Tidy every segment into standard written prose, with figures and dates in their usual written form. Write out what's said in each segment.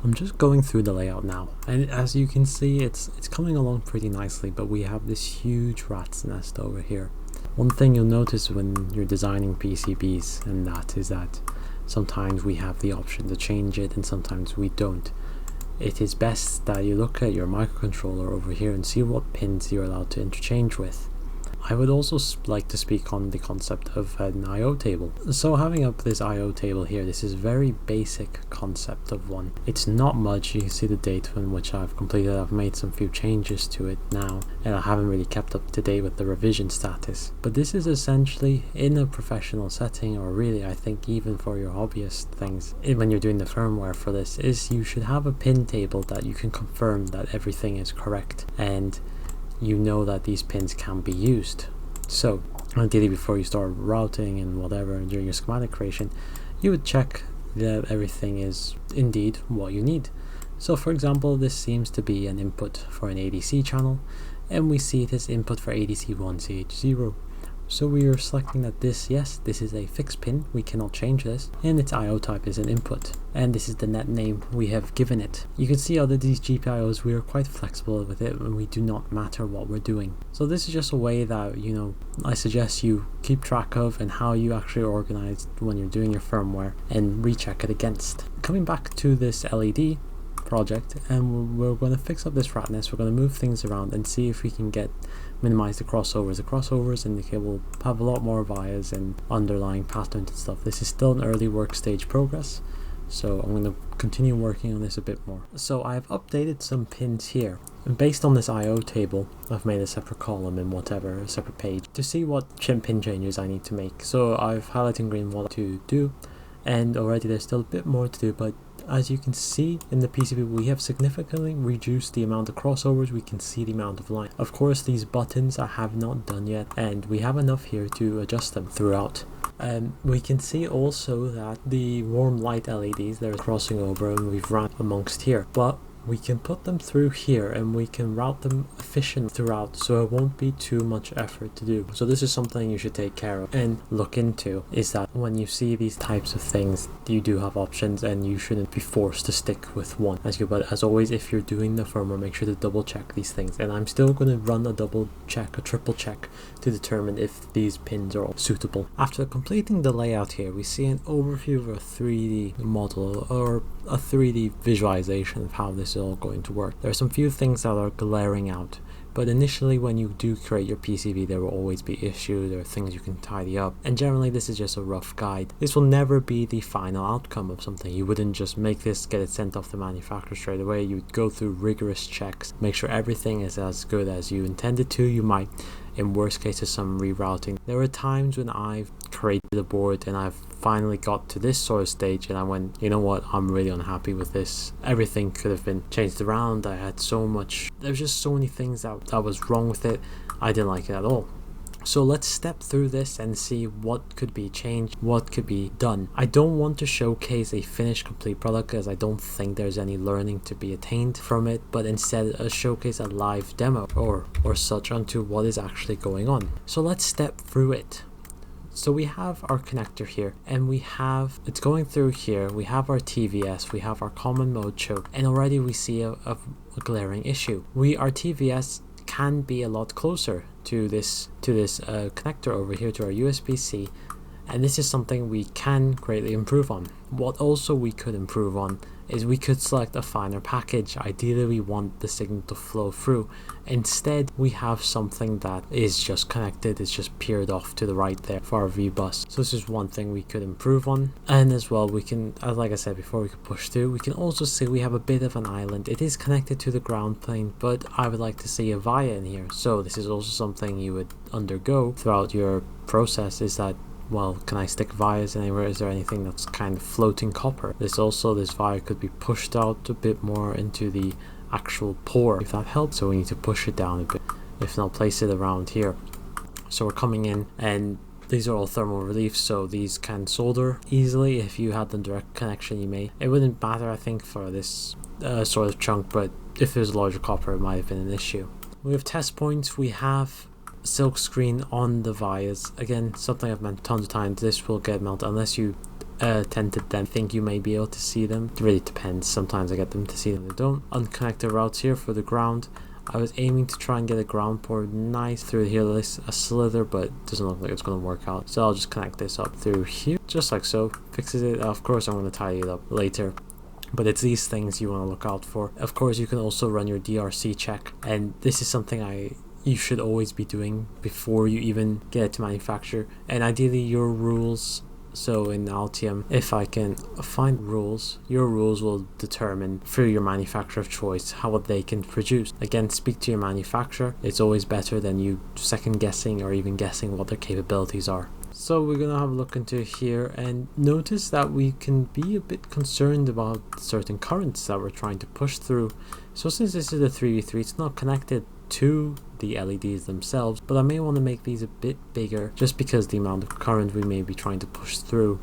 I'm just going through the layout now, and as you can see, it's coming along pretty nicely, but we have this huge rat's nest over here. One thing you'll notice when you're designing PCBs and that is that sometimes we have the option to change it and sometimes we don't. It is best that you look at your microcontroller over here and see what pins you're allowed to interchange with. I would also like to speak on the concept of an I/O table. So having up this I/O table here, this is a very basic concept of one. It's not much. You can see the date in which I've completed. I've made some few changes to it now, and I haven't really kept up to date with the revision status. But this is essentially in a professional setting, or really I think even for your hobbyist things, when you're doing the firmware for this, is you should have a pin table that you can confirm that everything is correct and you know that these pins can be used. So ideally before you start routing and whatever during your schematic creation, you would check that everything is indeed what you need. So for example, this seems to be an input for an ADC channel, and we see this input for ADC1 CH0. So we are selecting that this is a fixed pin, we cannot change this, and its IO type is an input, and this is the net name we have given it. You can see out of these GPIOs we are quite flexible with it, and we do not matter what we're doing. So this is just a way that, you know, I suggest you keep track of and how you actually organize when you're doing your firmware and recheck it against. Coming back to this LED project, and we're going to fix up this rat nest. We're going to move things around and see if we can minimize the crossovers. The crossovers indicate we'll have a lot more vias and underlying patterns and stuff. This is still an early work stage progress, so I'm going to continue working on this a bit more. So I've updated some pins here, and based on this IO table I've made a separate column in whatever, a separate page, to see what pin changes I need to make. So I've highlighted in green what to do, and already there's still a bit more to do, but as you can see in the PCB, we have significantly reduced the amount of crossovers. We can see the amount of line. Of course, these buttons I have not done yet, and we have enough here to adjust them throughout. We can see also that the warm light LEDs, they're crossing over, and we've ran amongst here, but we can put them through here and we can route them efficiently throughout, so it won't be too much effort to do. So this is something you should take care of and look into, is that when you see these types of things, you do have options and you shouldn't be forced to stick with one. But as always, if you're doing the firmware, make sure to double check these things, and I'm still going to run a triple check to determine if these pins are all suitable. After completing the layout here, we see an overview of a 3D model or a 3D visualization of how this is all going to work. There are some few things that are glaring out, but initially when you do create your PCB, there will always be issues. There are things you can tidy up, and generally this is just a rough guide. This will never be the final outcome of something. You wouldn't just make this, get it sent off the manufacturer straight away. You'd go through rigorous checks, make sure everything is as good as you intended to. You might, in worst cases, some rerouting. There were times when I've created a board and I've finally got to this sort of stage and I went, you know what, I'm really unhappy with this. Everything could have been changed around. I had there's just so many things that was wrong with it. I didn't like it at all. So let's step through this and see what could be changed, what could be done. I don't want to showcase a finished complete product, as I don't think there's any learning to be attained from it, but instead showcase a live demo or such onto what is actually going on. So let's step through it. So we have our connector here, and it's going through here. We have our TVS, we have our common mode choke, and already we see a glaring issue. Our TVS can be a lot closer to this connector over here, to our USB-C, and this is something we can greatly improve on. What also we could improve on is we could select a finer package. Ideally we want the signal to flow through. Instead we have something that is just connected, it's just peered off to the right there for our V bus. So this is one thing we could improve on, and as well we can, like I said before, we could push through. We can also see we have a bit of an island. It is connected to the ground plane, but I would like to see a via in here. So this is also something you would undergo throughout your process, is that, well, can I stick vias anywhere? Is there anything that's kind of floating copper? This via could be pushed out a bit more into the actual pore, if that helps. So we need to push it down a bit, if not place it around here. So we're coming in, and these are all thermal reliefs, so these can solder easily. If you had the direct connection, it wouldn't matter, I think, for this sort of chunk, but if there's larger copper, it might have been an issue. We have test points. We have silk screen on the vias. Again, something I've meant tons of times, this will get melted unless you tented then think you may be able to see them. It really depends. Sometimes I get them to see them, they don't. Unconnected routes here for the ground. I was aiming to try and get a ground port nice through here, a slither, but it doesn't look like it's going to work out. So I'll just connect this up through here, just like so. Fixes it. Of course, I'm going to tidy it up later. But it's these things you want to look out for. Of course, you can also run your DRC check. And this is something you should always be doing before you even get it to manufacture. And ideally, your rules. So in Altium, if I can find rules, your rules will determine through your manufacturer of choice what they can produce. Again, speak to your manufacturer. It's always better than you second guessing or even guessing what their capabilities are. So we're going to have a look into here and notice that we can be a bit concerned about certain currents that we're trying to push through. So since this is a 3v3, it's not connected to the LEDs themselves, but I may want to make these a bit bigger just because the amount of current we may be trying to push through.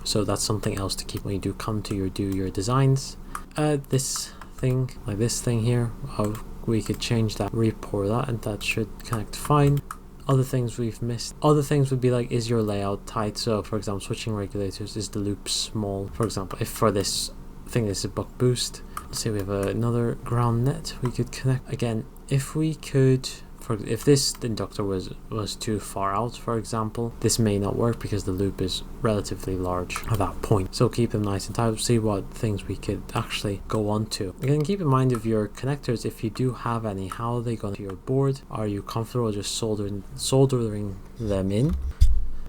So that's something else to keep when you do come to do your designs. This thing, like this thing here, we could change that, re-pour that, and that should connect fine. Other things we've missed. Other things would be like, is your layout tight? So for example, switching regulators, is the loop small? For example, if for this thing this is a buck boost, let's say we have another ground net we could connect. Again, if we could, if this inductor was too far out, for example, this may not work because the loop is relatively large at that point. So keep them nice and tight. See what things we could actually go on to. Again, keep in mind of your connectors, if you do have any, how are they going to your board? Are you comfortable just soldering them in?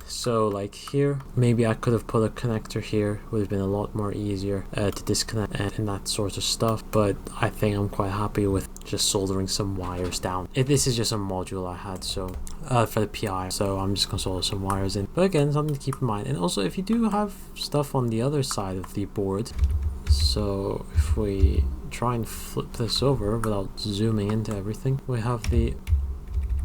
So like here, maybe I could have put a connector here, would have been a lot more easier to disconnect and that sort of stuff, but I think I'm quite happy with just soldering some wires down. This is just a module I had, so for the PI, so I'm just gonna solder some wires in. But again, something to keep in mind. And also, if you do have stuff on the other side of the board, so if we try and flip this over without zooming into everything, we have the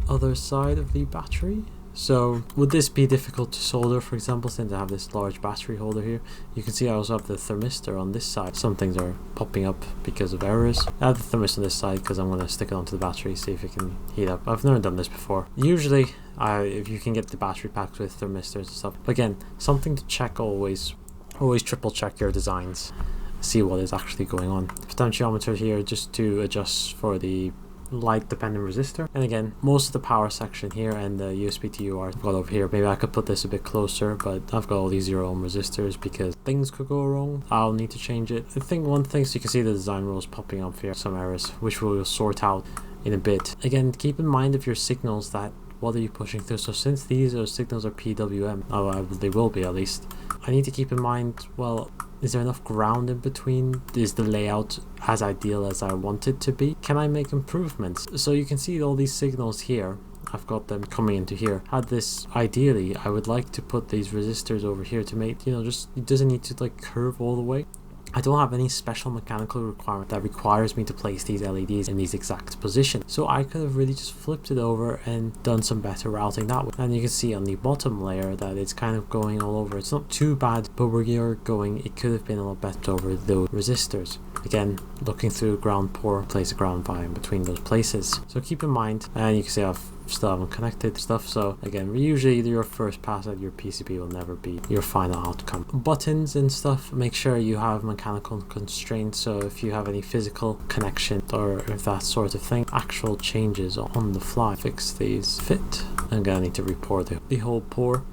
other side of the battery. So would this be difficult to solder, for example, since I have this large battery holder here? You can see I also have the thermistor on this side. Some things are popping up because of errors. I have the thermistor on this side because I'm going to stick it onto the battery, see if it can heat up. I've never done this before. Usually, if you can get the battery packs with thermistors and stuff. But again, something to check always. Always triple check your designs. See what is actually going on. Potentiometer here just to adjust for the light dependent resistor. And again, most of the power section here and the USB to UART I've got over here. Maybe I could put this a bit closer, but I've got all these 0 ohm resistors because things could go wrong. I'll need to change it. I think one thing, so you can see the design rules popping up here, some errors, which we'll sort out in a bit. Again, keep in mind of your signals, that what are you pushing through. So since these signals are PWM, they will be at least, I need to keep in mind, well, is there enough ground in between? Is the layout as ideal as I want it to be? Can I make improvements? So you can see all these signals here. I've got them coming into here. Ideally, I would like to put these resistors over here to make, just, it doesn't need to like curve all the way. I don't have any special mechanical requirement that requires me to place these LEDs in these exact positions. So I could have really just flipped it over and done some better routing that way. And you can see on the bottom layer that it's kind of going all over. It's not too bad, but where you're going, it could have been a lot better over those resistors. Again, looking through ground pour, place a ground via in between those places. So keep in mind, and you can see I've still haven't connected stuff. So again, usually your first pass at your PCB will never be your final outcome. Buttons and stuff, make sure you have mechanical constraints. So if you have any physical connection or if that sort of thing, actual changes on the fly, fix these fit. I'm gonna need to report the whole pour.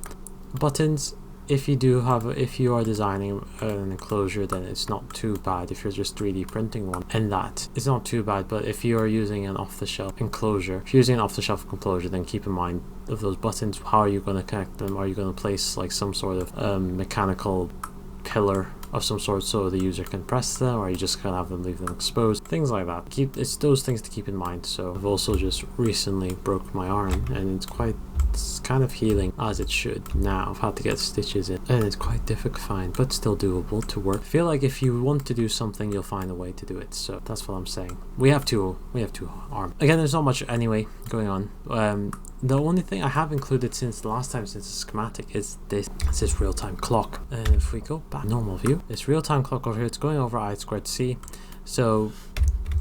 Buttons, if you are designing an enclosure, then it's not too bad. If you're just 3D printing one, and that it's not too bad. But if you are using an off-the-shelf enclosure, if you're using an off-the-shelf enclosure, then keep in mind of those buttons. How are you going to connect them? Are you going to place like some sort of mechanical pillar of some sort so the user can press them, or are you just gonna have them, leave them exposed? Things like that. It's those things to keep in mind. So I've also just recently broke my arm, and it's kind of healing as it should now. I've had to get stitches in, and it's quite difficult to find, but still doable to work. I feel like if you want to do something, you'll find a way to do it. So that's what I'm saying. We have two arms. Again, there's not much anyway going on. The only thing I have included since the last time, since the schematic, is this. It says real-time clock. And if we go back normal view, this real-time clock over here, it's going over I squared C. So,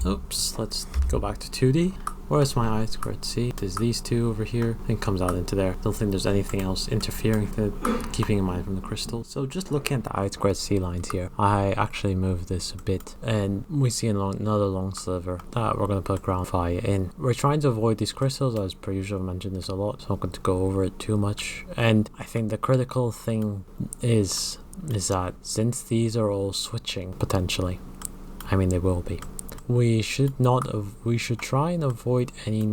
oops, let's go back to 2D. Where's my I squared C? There's these two over here and comes out into there. Don't think there's anything else interfering with keeping in mind from the crystal. So just looking at the I squared C lines here, I actually moved this a bit and we see another long sliver that we're going to put ground phi in. We're trying to avoid these crystals, as per usual. I've mentioned this a lot, so I'm not going to go over it too much. And I think the critical thing is that since these are all switching potentially, I mean they will be, we should try and avoid any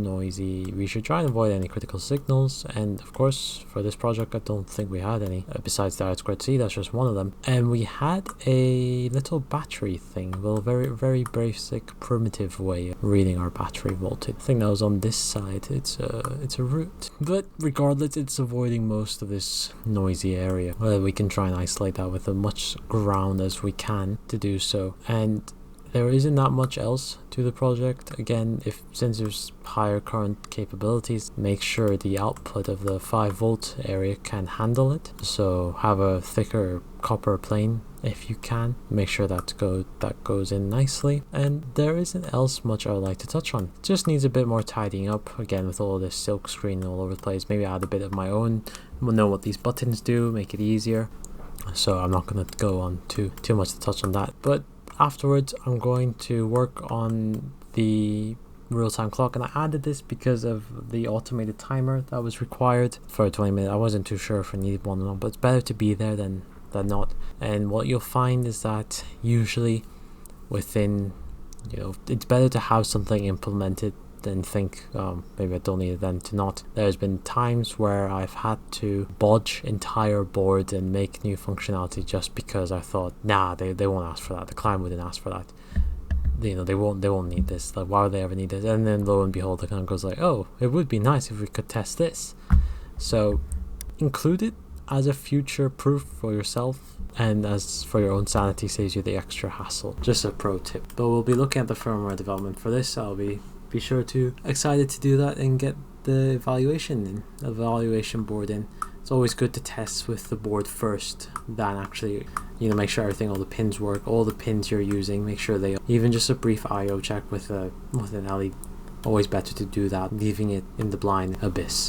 critical signals. And of course for this project I don't think we had any, besides the I squared C, that's just one of them. And we had a little battery thing, well, very basic primitive way of reading our battery voltage. I think that was on this side. It's a root, but regardless, it's avoiding most of this noisy area. Well, we can try and isolate that with as much ground as we can to do so. And there isn't that much else to the project. Again, since there's higher current capabilities, make sure the output of the 5-volt area can handle it. So have a thicker copper plane if you can. Make sure that goes in nicely. And there isn't else much I would like to touch on. Just needs a bit more tidying up. Again, with all this silk screen all over the place, maybe add a bit of my own. Know what these buttons do, make it easier. So I'm not going to go on too much to touch on that. But afterwards, I'm going to work on the real-time clock, and I added this because of the automated timer that was required for 20 minutes. I wasn't too sure if I needed one or not, but it's better to be there than not. And what you'll find is that usually within, it's better to have something implemented than think, maybe I don't need it then to not. There's been times where I've had to bodge entire boards and make new functionality just because I thought, nah, they won't ask for that. The client wouldn't ask for that. They won't need this. Like, why would they ever need this? And then lo and behold, the client goes like, oh, it would be nice if we could test this. So include it as a future proof for yourself, and as for your own sanity, saves you the extra hassle. Just a pro tip. But we'll be looking at the firmware development for this. I'll be sure to excited to do that and get the evaluation board in. It's always good to test with the board first than actually, make sure everything, all the pins work, all the pins you're using, make sure they, even just a brief IO check with an LED. Always better to do that, leaving it in the blind abyss.